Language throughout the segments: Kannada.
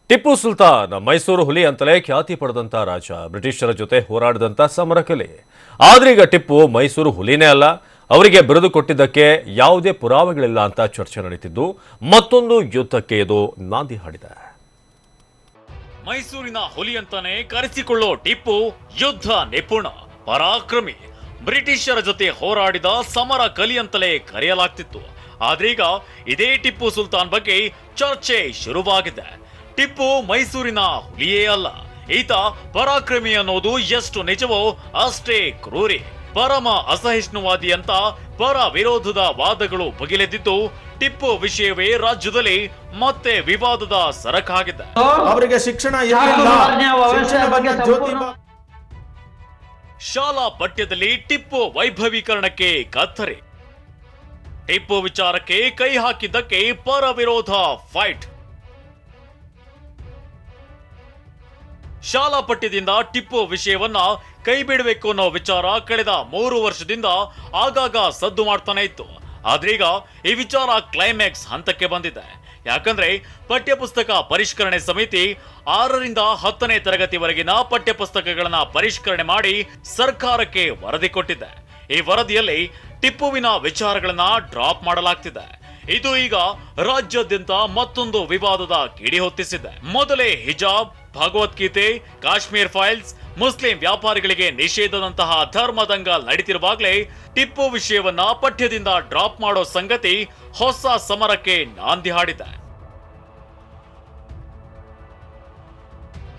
ಟಿಪ್ಪು ಸುಲ್ತಾನ್ ಮೈಸೂರು ಹುಲಿ ಅಂತಲೇ ಖ್ಯಾತಿ ಪಡೆದಂತ ರಾಜ, ಬ್ರಿಟಿಷರ ಜೊತೆ ಹೋರಾಡಿದಂತ ಸಮರಕಲೆ. ಆದ್ರೀಗ ಟಿಪ್ಪು ಮೈಸೂರು ಹುಲಿನೇ ಅಲ್ಲ, ಅವರಿಗೆ ಬಿರುದು ಕೊಟ್ಟಿದ್ದಕ್ಕೆ ಯಾವುದೇ ಪುರಾವೆಗಳಿಲ್ಲ ಅಂತ ಚರ್ಚೆ ನಡೀತಿದ್ದು ಮತ್ತೊಂದು ಯುದ್ಧಕ್ಕೆ ಇದು ನಾಂದಿ ಹಾಡಿದೆ. ಮೈಸೂರಿನ ಹುಲಿ ಅಂತಾನೆ ಕರೆಸಿಕೊಳ್ಳೋ ಟಿಪ್ಪು ಯುದ್ಧ ನಿಪುಣ, ಪರಾಕ್ರಮಿ, ಬ್ರಿಟಿಷರ ಜೊತೆ ಹೋರಾಡಿದ ಸಮರ ಕಲಿ ಅಂತಲೇ ಕರೆಯಲಾಗ್ತಿತ್ತು. ಆದ್ರೀಗ ಇದೇ ಟಿಪ್ಪು ಸುಲ್ತಾನ್ ಬಗ್ಗೆ ಚರ್ಚೆ ಶುರುವಾಗಿದೆ. ಟಿಪ್ಪು ಮೈಸೂರಿನ ಹುಲಿಯೇ ಅಲ್ಲ, ಈತ ಪರಾಕ್ರಮಿ ಅನ್ನೋದು ಎಷ್ಟು ನಿಜವೋ ಅಷ್ಟೇ ಕ್ರೂರಿ, ಪರಮ ಅಸಹಿಷ್ಣುವಾದಿ ಅಂತ ಪರ ವಿರೋಧದ ವಾದಗಳು ಬಗೆಲೆದಿದ್ದು ಟಿಪ್ಪು ವಿಷಯವೇ ರಾಜ್ಯದಲ್ಲಿ ಮತ್ತೆ ವಿವಾದದ ಸರಕಾಗಿದೆ. ಅವರಿಗೆ ಶಿಕ್ಷಣ ಶಾಲಾ ಪಠ್ಯದಲ್ಲಿ ಟಿಪ್ಪು ವೈಭವೀಕರಣಕ್ಕೆ ಕತ್ತರಿ, ಟಿಪ್ಪು ವಿಚಾರಕ್ಕೆ ಕೈ ಹಾಕಿದ್ದಕ್ಕೆ ಪರ ವಿರೋಧ ಫೈಟ್. ಶಾಲಾ ಪಠ್ಯದಿಂದ ಟಿಪ್ಪು ವಿಷಯವನ್ನ ಕೈ ಬಿಡಬೇಕು ಅನ್ನೋ ವಿಚಾರ ಕಳೆದ 3 ವರ್ಷದಿಂದ ಆಗಾಗ ಸದ್ದು ಮಾಡ್ತಾನೆ ಇತ್ತು. ಆದ್ರೀಗ ಈ ವಿಚಾರ ಕ್ಲೈಮ್ಯಾಕ್ಸ್ ಹಂತಕ್ಕೆ ಬಂದಿದೆ. ಯಾಕಂದ್ರೆ ಪಠ್ಯಪುಸ್ತಕ ಪರಿಷ್ಕರಣೆ ಸಮಿತಿ 6ರಿಂದ 10ನೇ ತರಗತಿವರೆಗಿನ ಪಠ್ಯಪುಸ್ತಕಗಳನ್ನ ಪರಿಷ್ಕರಣೆ ಮಾಡಿ ಸರ್ಕಾರಕ್ಕೆ ವರದಿ ಕೊಟ್ಟಿದೆ. ಈ ವರದಿಯಲ್ಲಿ ಟಿಪ್ಪುವಿನ ವಿಚಾರಗಳನ್ನ ಡ್ರಾಪ್ ಮಾಡಲಾಗ್ತಿದೆ. ಇದು ಈಗ ರಾಜ್ಯಾದ್ಯಂತ ಮತ್ತೊಂದು ವಿವಾದದ ಕಿಡಿ ಹೊತ್ತಿಸಿದೆ. ಮೊದಲೇ ಹಿಜಾಬ್, ಭಗವದ್ಗೀತೆ, ಕಾಶ್ಮೀರ್ ಫೈಲ್ಸ್, ಮುಸ್ಲಿಂ ವ್ಯಾಪಾರಿಗಳಿಗೆ ನಿಷೇಧದಂತಹ ಧರ್ಮದಂಗಲ್ ನಡೀತಿರುವಾಗಲೇ ಟಿಪ್ಪು ವಿಷಯವನ್ನ ಪಠ್ಯದಿಂದ ಡ್ರಾಪ್ ಮಾಡೋ ಸಂಗತಿ ಹೊಸ ಸಮರಕ್ಕೆ ನಾಂದಿ ಹಾಡಿದೆ.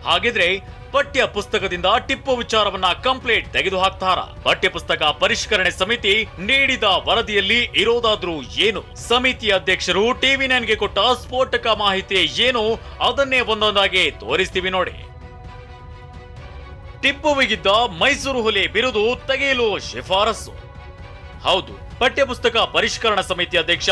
ಹಾಗಿದ್ರೆ ಪಠ್ಯ ಪುಸ್ತಕದಿಂದ ಟಿಪ್ಪು ವಿಚಾರವನ್ನ ಕಂಪ್ಲೀಟ್ ತೆಗೆದು ಹಾಕ್ತಾರ? ಪಠ್ಯ ಪುಸ್ತಕ ಪರಿಷ್ಕರಣೆ ಸಮಿತಿ ನೀಡಿದ ವರದಿಯಲ್ಲಿ ಇರೋದಾದ್ರೂ ಏನು? ಸಮಿತಿ ಅಧ್ಯಕ್ಷರು TV9ಗೆ ಕೊಟ್ಟ ಸ್ಫೋಟಕ ಮಾಹಿತಿ ಏನು? ಅದನ್ನೇ ಒಂದೊಂದಾಗಿ ತೋರಿಸ್ತೀವಿ ನೋಡಿ. ಟಿಪ್ಪುವಿಗಿದ್ದ ಮೈಸೂರು ಹುಲಿ ಬಿರುದು ತೆಗೆಯಲು ಶಿಫಾರಸು. ಹೌದು, ಪಠ್ಯಪುಸ್ತಕ ಪರಿಷ್ಕರಣಾ ಸಮಿತಿ ಅಧ್ಯಕ್ಷ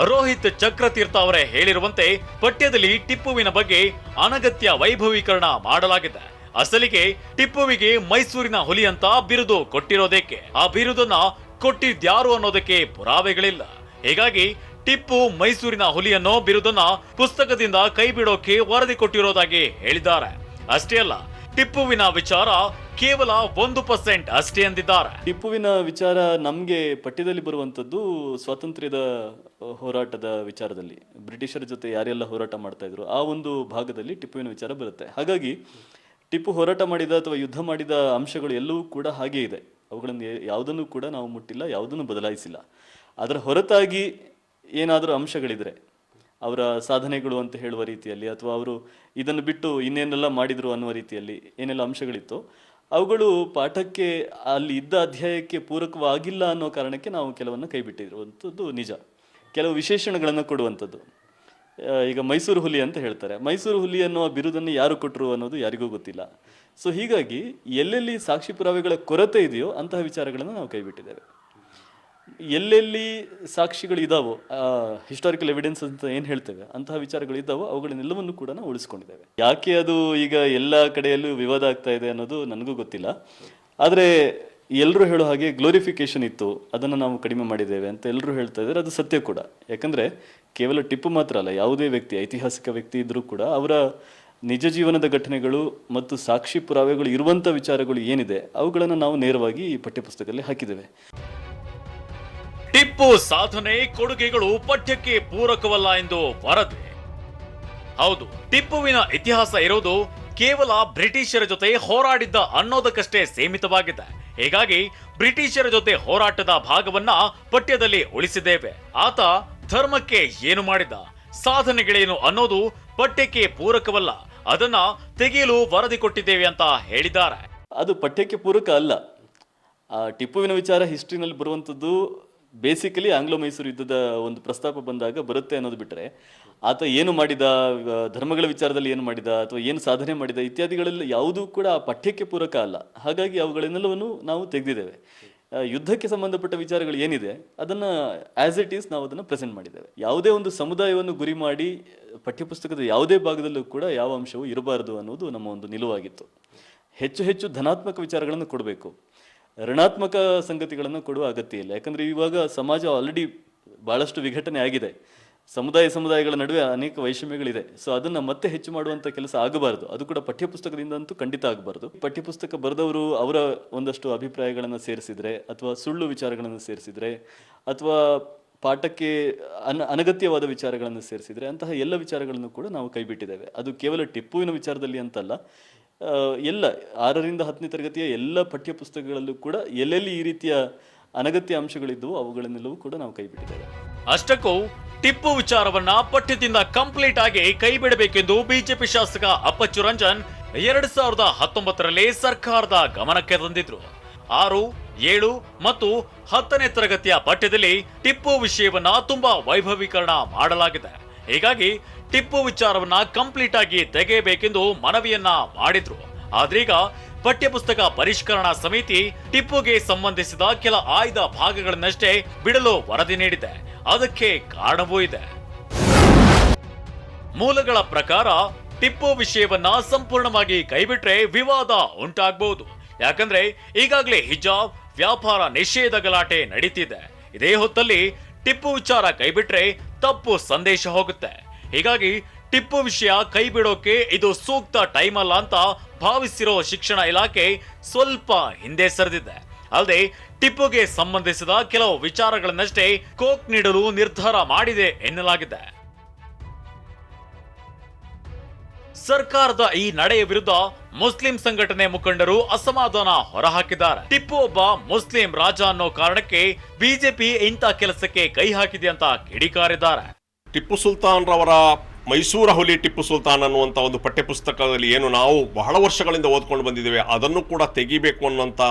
ರೋಹಿತ್ ಚಕ್ರತೀರ್ಥ ಅವರೇ ಹೇಳಿರುವಂತೆ ಪಠ್ಯದಲ್ಲಿ ಟಿಪ್ಪುವಿನ ಬಗ್ಗೆ ಅನಗತ್ಯ ವೈಭವೀಕರಣ ಮಾಡಲಾಗಿದೆ. ಅಸಲಿಗೆ ಟಿಪ್ಪುವಿಗೆ ಮೈಸೂರಿನ ಹುಲಿ ಅಂತ ಬಿರುದು ಕೊಟ್ಟಿರೋದಕ್ಕೆ, ಆ ಬಿರುದನ್ನ ಕೊಟ್ಟಿದ್ಯಾರು ಅನ್ನೋದಕ್ಕೆ ಪುರಾವೆಗಳಿಲ್ಲ. ಹೀಗಾಗಿ ಟಿಪ್ಪು ಮೈಸೂರಿನ ಹುಲಿ ಅನ್ನೋ ಬಿರುದನ್ನ ಪುಸ್ತಕದಿಂದ ಕೈ ಬಿಡೋಕೆ ವರದಿ ಕೊಟ್ಟಿರೋದಾಗಿ ಹೇಳಿದ್ದಾರೆ. ಅಷ್ಟೇ ಅಲ್ಲ, ಟಿಪ್ಪುವಿನ ವಿಚಾರ ಕೇವಲ 1% ಅಷ್ಟೇ ಎಂದಿದ್ದಾರೆ. ಟಿಪ್ಪುವಿನ ವಿಚಾರ ನಮಗೆ ಪಠ್ಯದಲ್ಲಿ ಬರುವಂಥದ್ದು ಸ್ವಾತಂತ್ರ್ಯದ ಹೋರಾಟದ ವಿಚಾರದಲ್ಲಿ ಬ್ರಿಟಿಷರ ಜೊತೆ ಯಾರೆಲ್ಲ ಹೋರಾಟ ಮಾಡ್ತಾ ಇದ್ರು ಆ ಒಂದು ಭಾಗದಲ್ಲಿ ಟಿಪ್ಪುವಿನ ವಿಚಾರ ಬರುತ್ತೆ. ಹಾಗಾಗಿ ಟಿಪ್ಪು ಹೋರಾಟ ಮಾಡಿದ ಅಥವಾ ಯುದ್ಧ ಮಾಡಿದ ಅಂಶಗಳು ಎಲ್ಲವೂ ಕೂಡ ಹಾಗೇ ಇದೆ. ಅವುಗಳನ್ನು ಯಾವುದನ್ನು ಕೂಡ ನಾವು ಮುಟ್ಟಿಲ್ಲ, ಯಾವುದನ್ನು ಬದಲಾಯಿಸಿಲ್ಲ. ಅದರ ಹೊರತಾಗಿ ಏನಾದರೂ ಅಂಶಗಳಿದ್ರೆ ಅವರ ಸಾಧನೆಗಳು ಅಂತ ಹೇಳುವ ರೀತಿಯಲ್ಲಿ ಅಥವಾ ಅವರು ಇದನ್ನು ಬಿಟ್ಟು ಇನ್ನೇನೆಲ್ಲ ಮಾಡಿದ್ರು ಅನ್ನುವ ರೀತಿಯಲ್ಲಿ ಏನೆಲ್ಲ ಅಂಶಗಳಿತ್ತು ಅವುಗಳು ಪಾಠಕ್ಕೆ ಅಲ್ಲಿ ಇದ್ದ ಅಧ್ಯಾಯಕ್ಕೆ ಪೂರಕವಾಗಿಲ್ಲ ಅನ್ನೋ ಕಾರಣಕ್ಕೆ ನಾವು ಕೆಲವನ್ನು ಕೈ ಬಿಟ್ಟಿರುವಂಥದ್ದು ನಿಜ. ಕೆಲವು ವಿಶೇಷಣಗಳನ್ನು ಕೊಡುವಂಥದ್ದು, ಈಗ ಮೈಸೂರು ಹುಲಿ ಅಂತ ಹೇಳ್ತಾರೆ. ಮೈಸೂರು ಹುಲಿ ಅನ್ನುವ ಬಿರುದನ್ನು ಯಾರು ಕೊಟ್ಟರು ಅನ್ನೋದು ಯಾರಿಗೂ ಗೊತ್ತಿಲ್ಲ. ಸೊ ಹೀಗಾಗಿ ಎಲ್ಲೆಲ್ಲಿ ಸಾಕ್ಷಿ ಪುರಾವೆಗಳ ಕೊರತೆ ಇದೆಯೋ ಅಂತಹ ವಿಚಾರಗಳನ್ನು ನಾವು ಕೈ ಬಿಟ್ಟಿದ್ದೇವೆ. ಎಲ್ಲೆಲ್ಲಿ ಸಾಕ್ಷಿಗಳು ಇದ್ದಾವೋ, ಹಿಸ್ಟಾರಿಕಲ್ ಎವಿಡೆನ್ಸ್ ಅಂತ ಏನು ಹೇಳ್ತೇವೆ, ಅಂತಹ ವಿಚಾರಗಳು ಇದ್ದಾವೋ ಅವುಗಳನ್ನೆಲ್ಲವನ್ನು ಕೂಡ ನಾವು ಉಳಿಸ್ಕೊಂಡಿದ್ದೇವೆ. ಯಾಕೆ ಅದು ಈಗ ಎಲ್ಲ ಕಡೆಯಲ್ಲೂ ವಿವಾದ ಆಗ್ತಾ ಇದೆ ಅನ್ನೋದು ನನಗೂ ಗೊತ್ತಿಲ್ಲ. ಆದರೆ ಎಲ್ಲರೂ ಹೇಳೋ ಹಾಗೆ ಗ್ಲೋರಿಫಿಕೇಶನ್ ಇತ್ತು, ಅದನ್ನು ನಾವು ಕಡಿಮೆ ಮಾಡಿದ್ದೇವೆ ಅಂತ ಎಲ್ಲರೂ ಹೇಳ್ತಾ ಇದ್ದಾರೆ. ಅದು ಸತ್ಯ ಕೂಡ. ಯಾಕಂದರೆ ಕೇವಲ ಟಿಪ್ಪು ಮಾತ್ರ ಅಲ್ಲ, ಯಾವುದೇ ವ್ಯಕ್ತಿ, ಐತಿಹಾಸಿಕ ವ್ಯಕ್ತಿ ಇದ್ದರೂ ಕೂಡ ಅವರ ನಿಜ ಜೀವನದ ಘಟನೆಗಳು ಮತ್ತು ಸಾಕ್ಷಿ ಪುರಾವೆಗಳು ಇರುವಂಥ ವಿಚಾರಗಳು ಏನಿದೆ ಅವುಗಳನ್ನು ನಾವು ನೇರವಾಗಿ ಈ ಪಠ್ಯಪುಸ್ತಕದಲ್ಲಿ ಹಾಕಿದ್ದೇವೆ. ಟಿಪ್ಪು ಸಾಧನೆ ಕೊಡುಗೆಗಳು ಪಠ್ಯಕ್ಕೆ ಪೂರಕವಲ್ಲ ಎಂದು ವರದಿ. ಹೌದು, ಟಿಪ್ಪುವಿನ ಇತಿಹಾಸ ಇರೋದು ಕೇವಲ ಬ್ರಿಟಿಷರ ಜೊತೆ ಹೋರಾಡಿದ್ದ ಅನ್ನೋದಕ್ಕಷ್ಟೇ ಸೀಮಿತವಾಗಿದೆ. ಹೀಗಾಗಿ ಬ್ರಿಟಿಷರ ಜೊತೆ ಹೋರಾಟದ ಭಾಗವನ್ನ ಪಠ್ಯದಲ್ಲಿ ಉಳಿಸಿದ್ದೇವೆ. ಆತ ಧರ್ಮಕ್ಕೆ ಏನು ಮಾಡಿದ, ಸಾಧನೆಗಳೇನು ಅನ್ನೋದು ಪಠ್ಯಕ್ಕೆ ಪೂರಕವಲ್ಲ, ಅದನ್ನ ತೆಗೆಯಲು ವರದಿ ಕೊಟ್ಟಿದ್ದೇವೆ ಅಂತ ಹೇಳಿದ್ದಾರೆ. ಅದು ಪಠ್ಯಕ್ಕೆ ಪೂರಕ ಅಲ್ಲ. ಟಿಪ್ಪುವಿನ ವಿಚಾರ ಹಿಸ್ಟ್ರಿನಲ್ಲಿ ಬರುವಂಥದ್ದು ಬೇಸಿಕಲಿ ಆಂಗ್ಲೋ ಮೈಸೂರು ಯುದ್ಧದ ಒಂದು ಪ್ರಸ್ತಾಪ ಬಂದಾಗ ಬರುತ್ತೆ ಅನ್ನೋದು ಬಿಟ್ಟರೆ ಆತ ಏನು ಮಾಡಿದ, ಧರ್ಮಗಳ ವಿಚಾರದಲ್ಲಿ ಏನು ಮಾಡಿದ ಅಥವಾ ಏನು ಸಾಧನೆ ಮಾಡಿದ ಇತ್ಯಾದಿಗಳೆಲ್ಲ ಯಾವುದೂ ಕೂಡ ಆ ಪಠ್ಯಕ್ಕೆ ಪೂರಕ ಅಲ್ಲ. ಹಾಗಾಗಿ ಅವುಗಳನ್ನೆಲ್ಲವನ್ನು ನಾವು ತೆಗೆದಿದ್ದೇವೆ. ಯುದ್ಧಕ್ಕೆ ಸಂಬಂಧಪಟ್ಟ ವಿಚಾರಗಳು ಏನಿದೆ ಅದನ್ನು ಆ್ಯಸ್ ಇಟ್ ಈಸ್ ನಾವು ಅದನ್ನು ಪ್ರೆಸೆಂಟ್ ಮಾಡಿದ್ದೇವೆ. ಯಾವುದೇ ಒಂದು ಸಮುದಾಯವನ್ನು ಗುರಿ ಮಾಡಿ ಪಠ್ಯಪುಸ್ತಕದ ಯಾವುದೇ ಭಾಗದಲ್ಲೂ ಕೂಡ ಯಾವ ಅಂಶವೂ ಇರಬಾರದು ಅನ್ನೋದು ನಮ್ಮ ಒಂದು ನಿಲುವಾಗಿತ್ತು. ಹೆಚ್ಚು ಹೆಚ್ಚು ಧನಾತ್ಮಕ ವಿಚಾರಗಳನ್ನು ಕೊಡಬೇಕು, ಋಣಾತ್ಮಕ ಸಂಗತಿಗಳನ್ನು ಕೊಡುವ ಅಗತ್ಯ ಇಲ್ಲ. ಯಾಕಂದರೆ ಇವಾಗ ಸಮಾಜ ಆಲ್ರೆಡಿ ಭಾಳಷ್ಟು ವಿಘಟನೆ ಆಗಿದೆ. ಸಮುದಾಯಗಳ ನಡುವೆ ಅನೇಕ ವೈಷಮ್ಯಗಳಿದೆ. ಸೊ ಅದನ್ನ ಮತ್ತೆ ಹೆಚ್ಚು ಮಾಡುವಂತ ಕೆಲಸ ಆಗಬಾರದು. ಅದು ಕೂಡ ಪಠ್ಯಪುಸ್ತಕದಿಂದ ಅಂತೂ ಖಂಡಿತ ಆಗಬಾರದು. ಪಠ್ಯಪುಸ್ತಕ ಬರೆದವರು ಅವರ ಒಂದಷ್ಟು ಅಭಿಪ್ರಾಯಗಳನ್ನು ಸೇರಿಸಿದ್ರೆ, ಅಥವಾ ಸುಳ್ಳು ವಿಚಾರಗಳನ್ನು ಸೇರಿಸಿದ್ರೆ, ಅಥವಾ ಪಾಠಕ್ಕೆ ಅನಗತ್ಯವಾದ ವಿಚಾರಗಳನ್ನು ಸೇರಿಸಿದ್ರೆ, ಅಂತಹ ಎಲ್ಲ ವಿಚಾರಗಳನ್ನು ಕೂಡ ನಾವು ಕೈಬಿಟ್ಟಿದ್ದೇವೆ. ಅದು ಕೇವಲ ಟಿಪ್ಪುವಿನ ವಿಚಾರದಲ್ಲಿ ಅಂತಲ್ಲ, ಎಲ್ಲ 6ರಿಂದ 10ನೇ ತರಗತಿಯ ಎಲ್ಲ ಪಠ್ಯಪುಸ್ತಕಗಳಲ್ಲೂ ಕೂಡ ಎಲ್ಲೆಲ್ಲಿ ಈ ರೀತಿಯ ಅನಗತ್ಯ ಅಂಶಗಳಿದ್ದವು ಅವುಗಳನ್ನೆಲ್ಲವೂ ಕೂಡ ನಾವು ಕೈಬಿಟ್ಟಿದ್ದೇವೆ. ಅಷ್ಟಕ್ಕೂ ಟಿಪ್ಪು ವಿಚಾರವನ್ನ ಪಠ್ಯದಿಂದ ಕಂಪ್ಲೀಟ್ ಆಗಿ ಕೈ ಬಿಡಬೇಕೆಂದು ಬಿಜೆಪಿ ಶಾಸಕ ಅಪ್ಪಚ್ಚು ರಂಜನ್ 2019ರಲ್ಲಿ ಸರ್ಕಾರದ ಗಮನಕ್ಕೆ ತಂದಿದ್ರು. 6, 7 ಮತ್ತು 10ನೇ ತರಗತಿಯ ಪಠ್ಯದಲ್ಲಿ ಟಿಪ್ಪು ವಿಷಯವನ್ನ ತುಂಬಾ ವೈಭವೀಕರಣ ಮಾಡಲಾಗಿದೆ. ಹೀಗಾಗಿ ಟಿಪ್ಪು ವಿಚಾರವನ್ನ ಕಂಪ್ಲೀಟ್ ಆಗಿ ತೆಗೆಯಬೇಕೆಂದು ಮನವಿಯನ್ನ ಮಾಡಿದ್ರು. ಆದ್ರೀಗ ಪಠ್ಯಪುಸ್ತಕ ಪರಿಷ್ಕರಣಾ ಸಮಿತಿ ಟಿಪ್ಪುಗೆ ಸಂಬಂಧಿಸಿದ ಕೆಲ ಆಯ್ದ ಭಾಗಗಳನ್ನಷ್ಟೇ ಬಿಡಲು ವರದಿ ನೀಡಿದೆ. ಅದಕ್ಕೆ ಕಾರಣವೂ ಇದೆ. ಮೂಲಗಳ ಪ್ರಕಾರ ಟಿಪ್ಪು ವಿಷಯವನ್ನ ಸಂಪೂರ್ಣವಾಗಿ ಕೈಬಿಟ್ರೆ ವಿವಾದ ಉಂಟಾಗಬಹುದು. ಯಾಕಂದ್ರೆ ಈಗಾಗಲೇ ಹಿಜಾಬ್ ವ್ಯಾಪಾರ ನಿಷೇಧ ಗಲಾಟೆ ನಡೀತಿದೆ. ಇದೇ ಹೊತ್ತಲ್ಲಿ ಟಿಪ್ಪು ವಿಚಾರ ಕೈಬಿಟ್ರೆ ತಪ್ಪು ಸಂದೇಶ ಹೋಗುತ್ತೆ. ಹೀಗಾಗಿ ಟಿಪ್ಪು ವಿಷಯ ಕೈ ಬಿಡೋಕೆ ಇದು ಸೂಕ್ತ ಟೈಮ್ ಅಲ್ಲ ಅಂತ ಭಾವಿಸಿರೋ ಶಿಕ್ಷಣ ಇಲಾಖೆ ಸ್ವಲ್ಪ ಹಿಂದೆ ಸರಿದಿದೆ. ಅಲ್ಲದೆ ಟಿಪ್ಪುಗೆ ಸಂಬಂಧಿಸಿದ ಕೆಲವು ವಿಚಾರಗಳನ್ನಷ್ಟೇ ಕೋಕ್ ನೀಡಲು ನಿರ್ಧಾರ ಮಾಡಿದೆ ಎನ್ನಲಾಗಿದೆ. ಸರ್ಕಾರದ ಈ ನಡೆಯ ವಿರುದ್ಧ ಮುಸ್ಲಿಂ ಸಂಘಟನೆ ಮುಖಂಡರು ಅಸಮಾಧಾನ ಹೊರಹಾಕಿದ್ದಾರೆ. ಟಿಪ್ಪು ಒಬ್ಬ ಮುಸ್ಲಿಂ ರಾಜ ಅನ್ನೋ ಕಾರಣಕ್ಕೆ ಬಿಜೆಪಿ ಇಂಥ ಕೆಲಸಕ್ಕೆ ಕೈ ಹಾಕಿದೆ ಅಂತ ಕಿಡಿಕಾರಿದ್ದಾರೆ. ಟಿಪ್ಪು ಸುಲ್ತಾನ್ ರವರ ಮೈಸೂರ ಹುಲಿ ಟಿಪ್ಪು ಸುಲ್ತಾನ್ ಅನ್ನುವಂಥ ಒಂದು ಪಠ್ಯಪುಸ್ತಕದಲ್ಲಿ ಏನು ನಾವು ಬಹಳ ವರ್ಷಗಳಿಂದ ಓದ್ಕೊಂಡು ಬಂದಿದ್ದೇವೆ, ಅದನ್ನು ಕೂಡ ತೆಗಿಬೇಕು ಅನ್ನುವಂಥ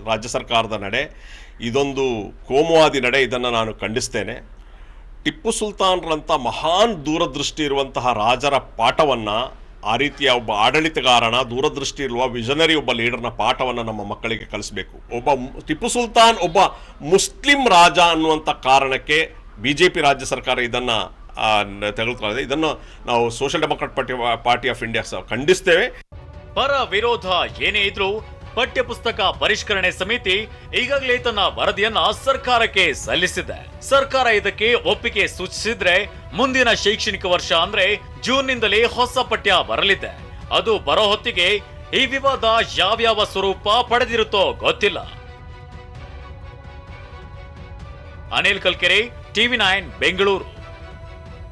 ರಾಜ್ಯ ಸರ್ಕಾರದ ನಡೆ ಇದೊಂದು ಕೋಮುವಾದಿ ನಡೆ. ಇದನ್ನು ನಾನು ಖಂಡಿಸ್ತೇನೆ. ಟಿಪ್ಪು ಸುಲ್ತಾನ್ರಂಥ ಮಹಾನ್ ದೂರದೃಷ್ಟಿ ಇರುವಂತಹ ರಾಜರ ಪಾಠವನ್ನು, ಆ ರೀತಿಯ ಒಬ್ಬ ಆಡಳಿತಗಾರನ ದೂರದೃಷ್ಟಿ ಇರುವ ವಿಷನರಿ ಒಬ್ಬ ಲೀಡರ್ನ ಪಾಠವನ್ನು ನಮ್ಮ ಮಕ್ಕಳಿಗೆ ಕಲಿಸಬೇಕು. ಟಿಪ್ಪು ಸುಲ್ತಾನ್ ಒಬ್ಬ ಮುಸ್ಲಿಂ ರಾಜ ಅನ್ನುವಂಥ ಕಾರಣಕ್ಕೆ ಬಿಜೆಪಿ ರಾಜ್ಯ ಸರ್ಕಾರ ಇದನ್ನು ತೆಗೆದುಕೊಳ್ಳದೆ. ಇದನ್ನು ನಾವು social democrat party of India ಖಂಡಿಸ್ತೇವೆ. ಪರ ವಿರೋಧ ಏನೇ ಇದ್ರೂ ಪಠ್ಯಪುಸ್ತಕ ಪರಿಷ್ಕರಣೆ ಸಮಿತಿ ಈಗಾಗಲೇ ತನ್ನ ವರದಿಯನ್ನ ಸರ್ಕಾರಕ್ಕೆ ಸಲ್ಲಿಸಿದೆ. ಸರ್ಕಾರ ಇದಕ್ಕೆ ಒಪ್ಪಿಗೆ ಸೂಚಿಸಿದ್ರೆ ಮುಂದಿನ ಶೈಕ್ಷಣಿಕ ವರ್ಷ ಅಂದ್ರೆ ಜೂನ್ನಿಂದಲೇ ಹೊಸ ಪಠ್ಯ ಬರಲಿದೆ. ಅದು ಬರೋ ಹೊತ್ತಿಗೆ ಈ ವಿವಾದ ಯಾವ್ಯಾವ ಸ್ವರೂಪ ಪಡೆದಿರುತ್ತೋ ಗೊತ್ತಿಲ್ಲ. ಅನಿಲ್ ಕಲ್ಕೆರೆ, TV9 ಬೆಂಗಳೂರು.